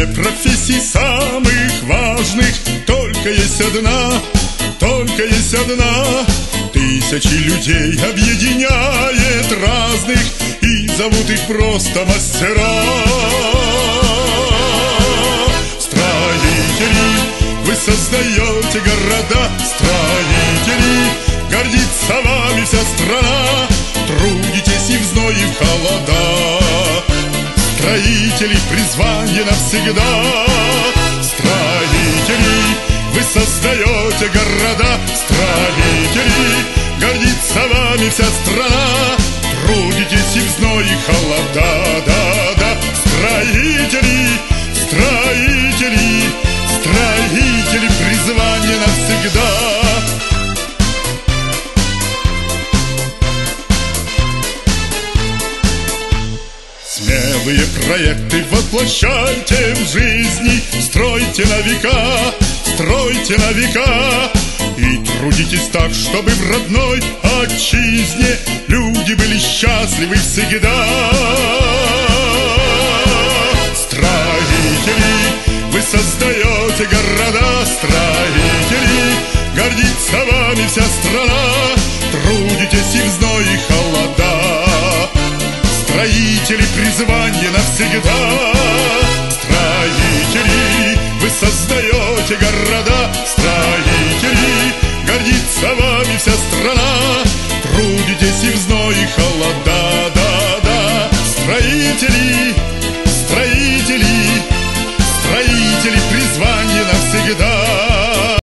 списке профессий самых важных только есть одна, только есть одна. Тысячи людей объединяет разных, и зовут их просто мастера. Строители, вы создаете города. Строители, гордится вами вся страна. Трудитесь и в зной, и в холода. Строители, призвание навсегда. Строители, вы создаете города. Строители, гордится вами вся страна. Трудитесь и в зной, и холода, да. Строители, строители, строители, призвание навсегда. Смелые проекты воплощайте в жизни. Стройте на века, стройте на века. И трудитесь так, чтобы в родной отчизне люди были счастливы всегда. Строители, вы создаете города. Строители, гордится вами вся страна. Трудитесь и в зной, и холода. Строители, призвание навсегда. Строители, вы создаете города. Строители, гордится вами вся страна. Трудитесь и в зной, и холода.